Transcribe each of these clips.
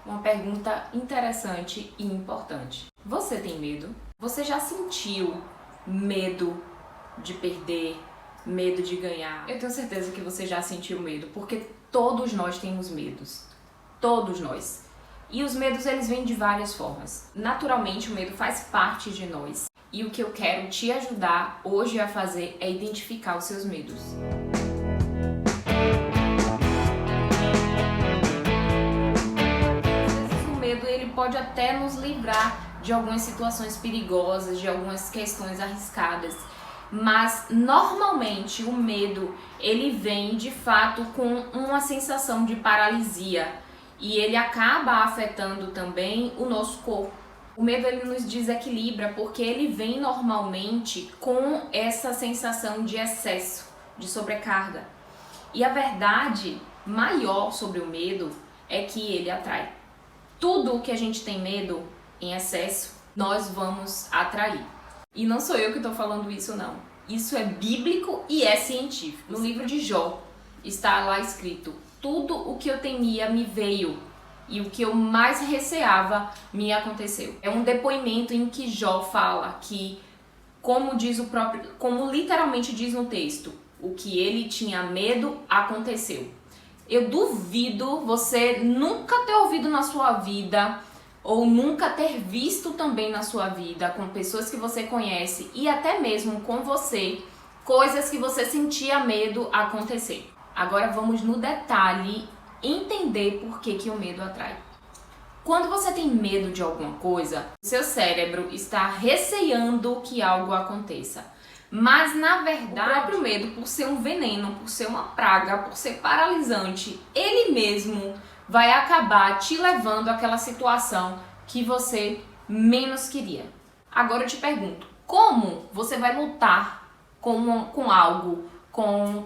uma pergunta interessante e importante. Você tem medo? Você já sentiu medo de perder, medo de ganhar? Eu tenho certeza que você já sentiu medo, porque todos nós temos medos. Todos nós. E os medos, eles vêm de várias formas. Naturalmente, o medo faz parte de nós. E o que eu quero te ajudar hoje a fazer é identificar os seus medos. Ele pode até nos livrar de algumas situações perigosas, de algumas questões arriscadas, mas normalmente o medo ele vem de fato com uma sensação de paralisia e ele acaba afetando também o nosso corpo. O medo ele nos desequilibra porque ele vem normalmente com essa sensação de excesso, de sobrecarga. E a verdade maior sobre o medo é que ele atrai. Tudo o que a gente tem medo em excesso, nós vamos atrair. E não sou eu que estou falando isso, não. Isso é bíblico e é científico. No livro de Jó está lá escrito: tudo o que eu temia me veio e o que eu mais receava me aconteceu. É um depoimento em que Jó fala que, como literalmente diz no texto, o que ele tinha medo aconteceu. Eu duvido você nunca ter ouvido na sua vida ou nunca ter visto também na sua vida, com pessoas que você conhece e até mesmo com você, coisas que você sentia medo acontecer. Agora vamos no detalhe entender por que o medo atrai. Quando você tem medo de alguma coisa, o seu cérebro está receando que algo aconteça. Mas, na verdade, o próprio medo, por ser um veneno, por ser uma praga, por ser paralisante, ele mesmo vai acabar te levando àquela situação que você menos queria. Agora eu te pergunto, como você vai lutar com algo,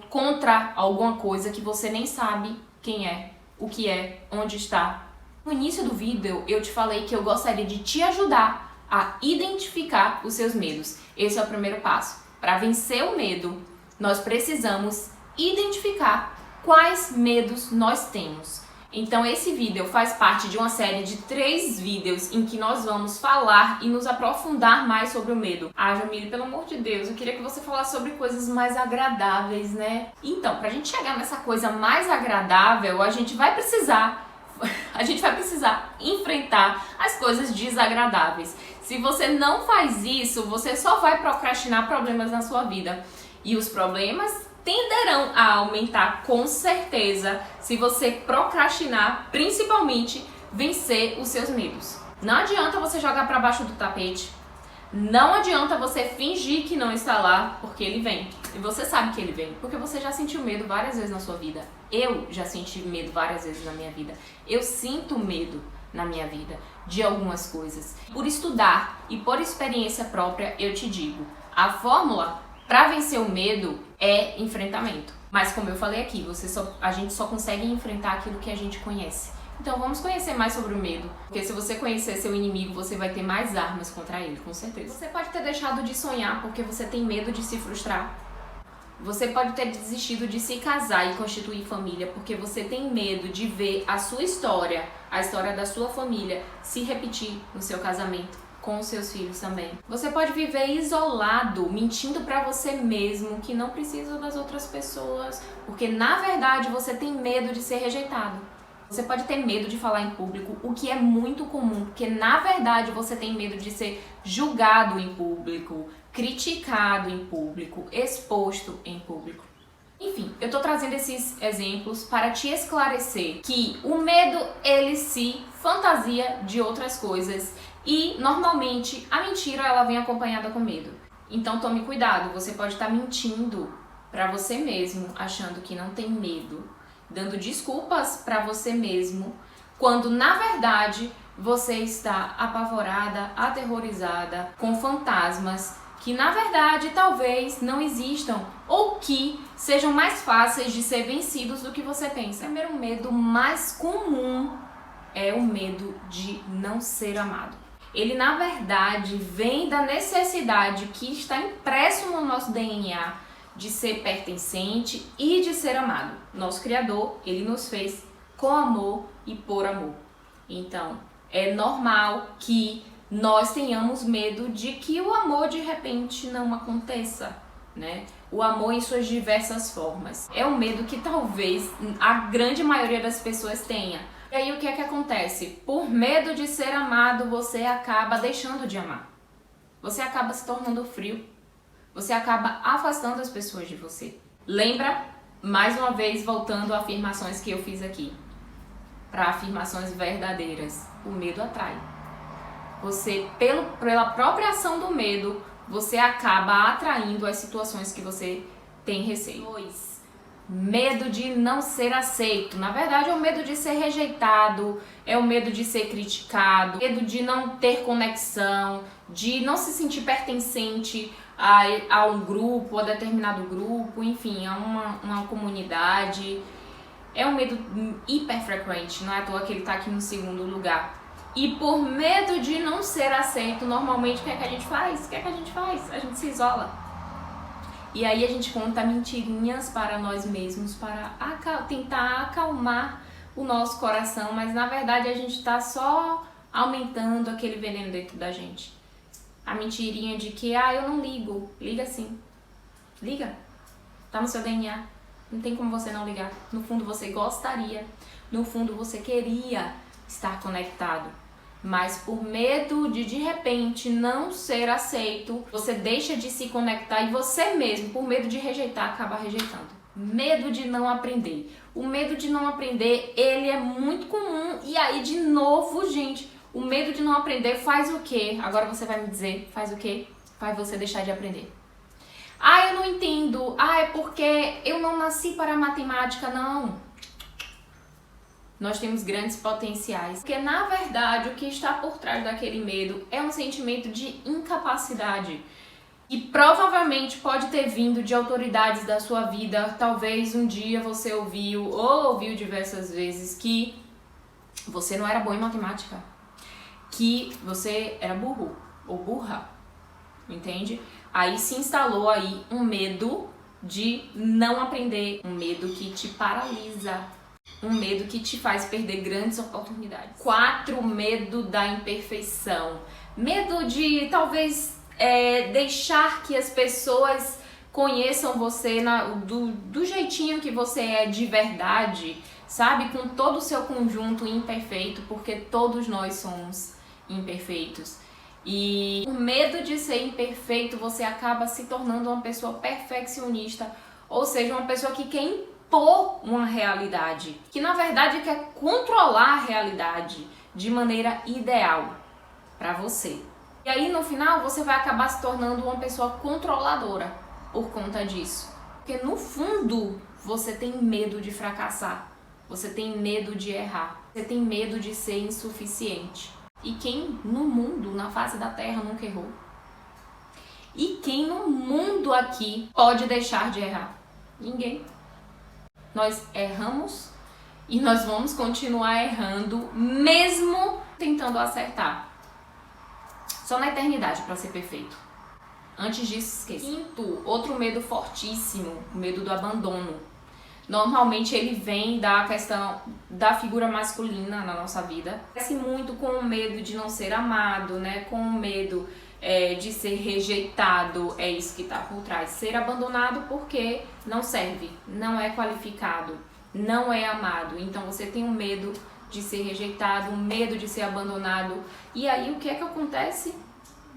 contra alguma coisa que você nem sabe quem é, o que é, onde está? No início do vídeo eu te falei que eu gostaria de te ajudar a identificar os seus medos. Esse é o primeiro passo. Para vencer o medo, nós precisamos identificar quais medos nós temos. Então esse vídeo faz parte de uma série de 3 vídeos em que nós vamos falar e nos aprofundar mais sobre o medo. Jamile, pelo amor de Deus, eu queria que você falasse sobre coisas mais agradáveis, né? Então, pra gente chegar nessa coisa mais agradável, a gente vai precisar enfrentar as coisas desagradáveis. Se você não faz isso, você só vai procrastinar problemas na sua vida. E os problemas tenderão a aumentar com certeza se você procrastinar, principalmente vencer os seus medos. Não adianta você jogar para baixo do tapete. Não adianta você fingir que não está lá, porque ele vem. E você sabe que ele vem, porque você já sentiu medo várias vezes na sua vida. Eu já senti medo várias vezes na minha vida. Eu sinto medo na minha vida de algumas coisas. Por estudar e por experiência própria, eu te digo, a fórmula para vencer o medo é enfrentamento. Mas como eu falei aqui, a gente só consegue enfrentar aquilo que a gente conhece. Então vamos conhecer mais sobre o medo, porque se você conhecer seu inimigo, você vai ter mais armas contra ele, com certeza. Você pode ter deixado de sonhar porque você tem medo de se frustrar. Você pode ter desistido de se casar e constituir família porque você tem medo de ver a sua história, a história da sua família, se repetir no seu casamento, com os seus filhos também. Você pode viver isolado, mentindo pra você mesmo que não precisa das outras pessoas, porque na verdade você tem medo de ser rejeitado. Você pode ter medo de falar em público, o que é muito comum, porque na verdade você tem medo de ser julgado em público, criticado em público, exposto em público. Enfim, eu tô trazendo esses exemplos para te esclarecer que o medo, ele se fantasia de outras coisas e normalmente a mentira ela vem acompanhada com medo. Então tome cuidado, você pode estar mentindo para você mesmo, achando que não tem medo, dando desculpas para você mesmo, quando na verdade você está apavorada, aterrorizada, com fantasmas que na verdade talvez não existam ou que sejam mais fáceis de ser vencidos do que você pensa. O primeiro medo mais comum é o medo de não ser amado. Ele na verdade vem da necessidade que está impresso no nosso DNA de ser pertencente e de ser amado. Nosso Criador, ele nos fez com amor e por amor. Então, é normal que nós tenhamos medo de que o amor de repente não aconteça, né? O amor em suas diversas formas. É um medo que talvez a grande maioria das pessoas tenha. E aí o que é que acontece? Por medo de ser amado, você acaba deixando de amar. Você acaba se tornando frio. Você acaba afastando as pessoas de você. Lembra, mais uma vez, voltando a afirmações que eu fiz aqui. Para afirmações verdadeiras. O medo atrai. Você, pela própria ação do medo, você acaba atraindo as situações que você tem receio. 2. Medo de não ser aceito. Na verdade, é o medo de ser rejeitado, é o medo de ser criticado, medo de não ter conexão, de não se sentir pertencente a um grupo, a determinado grupo, enfim, a uma comunidade. É um medo hiper frequente, não é à toa que ele está aqui no segundo lugar. E por medo de não ser aceito, normalmente o que é que a gente faz? A gente se isola. E aí a gente conta mentirinhas para nós mesmos, para tentar acalmar o nosso coração, mas na verdade a gente está só aumentando aquele veneno dentro da gente. A mentirinha de que, eu não ligo. Liga sim. Liga. Tá no seu DNA. Não tem como você não ligar. No fundo você gostaria. No fundo você queria estar conectado. Mas por medo de repente não ser aceito, você deixa de se conectar e você mesmo, por medo de rejeitar, acaba rejeitando. Medo de não aprender. O medo de não aprender, ele é muito comum. E aí, de novo, gente, o medo de não aprender faz o quê? Agora você vai me dizer, faz o quê? Faz você deixar de aprender. Eu não entendo. É porque eu não nasci para matemática, não. Nós temos grandes potenciais. Porque, na verdade, o que está por trás daquele medo é um sentimento de incapacidade. E provavelmente pode ter vindo de autoridades da sua vida. Talvez um dia você ouviu, ou ouviu diversas vezes, que você não era bom em matemática. Que você era burro ou burra. Entende? Aí se instalou aí um medo de não aprender. Um medo que te paralisa. Um medo que te faz perder grandes oportunidades. 4, medo da imperfeição. Medo de talvez deixar que as pessoas conheçam você do jeitinho que você é de verdade, sabe? Com todo o seu conjunto imperfeito, porque todos nós somos imperfeitos. E por medo de ser imperfeito, você acaba se tornando uma pessoa perfeccionista, ou seja, uma pessoa que quer impor uma realidade, que na verdade quer controlar a realidade de maneira ideal para você. E aí no final você vai acabar se tornando uma pessoa controladora por conta disso. Porque no fundo você tem medo de fracassar, você tem medo de errar, você tem medo de ser insuficiente. E quem no mundo, na face da terra, nunca errou? E quem no mundo aqui pode deixar de errar? Ninguém. Nós erramos e nós vamos continuar errando mesmo tentando acertar. Só na eternidade para ser perfeito. Antes disso, esqueça. 5, outro medo fortíssimo, o medo do abandono. Normalmente ele vem da questão da figura masculina na nossa vida. Parece muito com o medo de não ser amado, né? Com o medo de ser rejeitado, é isso que está por trás. Ser abandonado porque não serve, não é qualificado, não é amado. Então você tem um medo de ser rejeitado, um medo de ser abandonado. E aí o que é que acontece?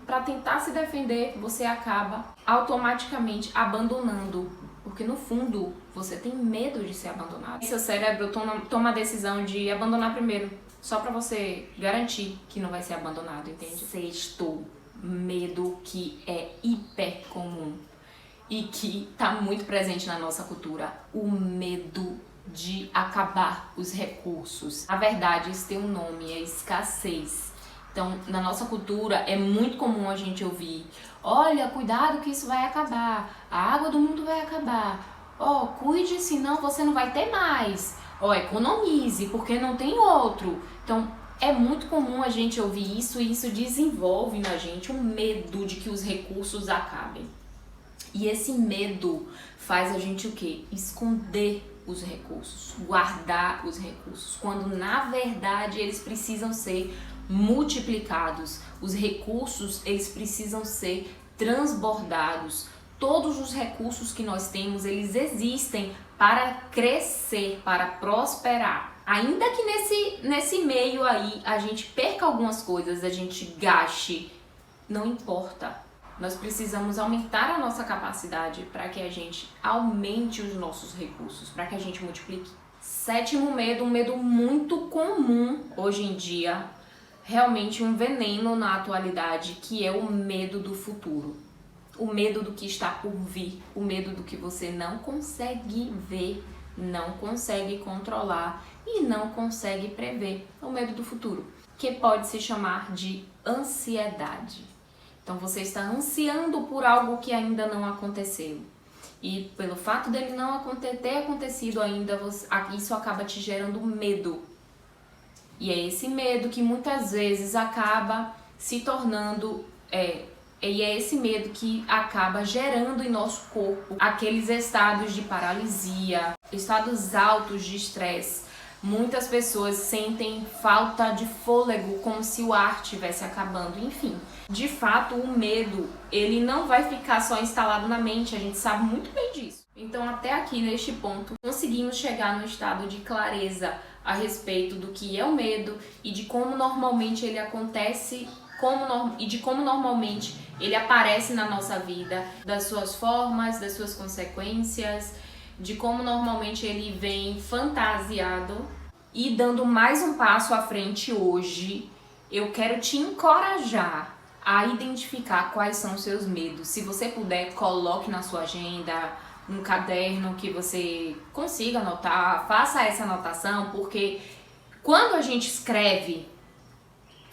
Para tentar se defender, você acaba automaticamente abandonando. Porque no fundo, você tem medo de ser abandonado. Seu cérebro toma a decisão de abandonar primeiro, só para você garantir que não vai ser abandonado, entende? 6, medo que é hiper comum e que tá muito presente na nossa cultura. O medo de acabar os recursos. Na verdade, isso tem um nome, é escassez. Então, na nossa cultura, é muito comum a gente ouvir: olha, cuidado que isso vai acabar, a água do mundo vai acabar, cuide, senão você não vai ter mais, economize, porque não tem outro. Então, é muito comum a gente ouvir isso e isso desenvolve na gente um medo de que os recursos acabem. E esse medo faz a gente o quê? Esconder os recursos, guardar os recursos, quando na verdade eles precisam ser multiplicados. Os recursos, eles precisam ser transbordados. Todos os recursos que nós temos, eles existem para crescer, para prosperar. Ainda que nesse meio aí a gente perca algumas coisas, a gente gaste, não importa. Nós precisamos aumentar a nossa capacidade para que a gente aumente os nossos recursos, para que a gente multiplique. Sétimo medo, um medo muito comum hoje em dia, realmente um veneno na atualidade, que é o medo do futuro. O medo do que está por vir, o medo do que você não consegue ver, não consegue controlar e não consegue prever. O medo do futuro, que pode se chamar de ansiedade. Então você está ansiando por algo que ainda não aconteceu. E pelo fato dele não ter acontecido ainda, isso acaba te gerando medo. E é esse medo que muitas vezes acaba se tornando... E é esse medo que acaba gerando em nosso corpo aqueles estados de paralisia, estados altos de estresse. Muitas pessoas sentem falta de fôlego, como se o ar estivesse acabando, enfim. De fato, o medo, ele não vai ficar só instalado na mente, a gente sabe muito bem disso. Então, até aqui, neste ponto, conseguimos chegar no estado de clareza a respeito do que é o medo e de como normalmente ele acontece, e de como normalmente ele aparece na nossa vida, das suas formas, das suas consequências, de como normalmente ele vem fantasiado. E dando mais um passo à frente hoje, eu quero te encorajar a identificar quais são os seus medos. Se você puder, coloque na sua agenda, um caderno que você consiga anotar, faça essa anotação, porque quando a gente escreve,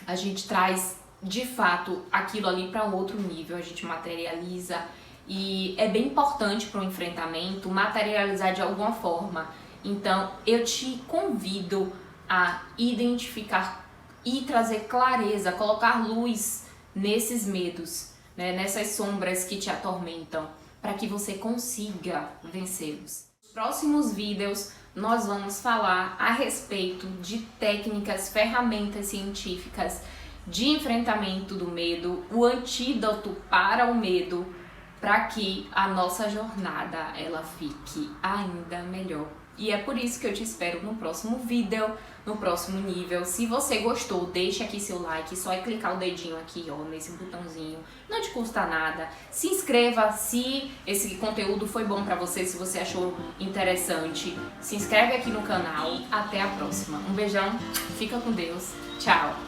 a gente traz de fato aquilo ali para um outro nível, a gente materializa, e é bem importante para o enfrentamento materializar de alguma forma. Então eu te convido a identificar e trazer clareza, colocar luz nesses medos, né, nessas sombras que te atormentam, para que você consiga vencê-los. Nos próximos vídeos nós vamos falar a respeito de técnicas, ferramentas científicas de enfrentamento do medo, o antídoto para o medo, para que a nossa jornada ela fique ainda melhor. E é por isso que eu te espero no próximo vídeo, no próximo nível. Se você gostou, deixa aqui seu like, só é clicar o dedinho aqui, ó, nesse botãozinho. Não te custa nada. Se inscreva se esse conteúdo foi bom pra você, se você achou interessante. Se inscreve aqui no canal e até a próxima. Um beijão, fica com Deus, tchau!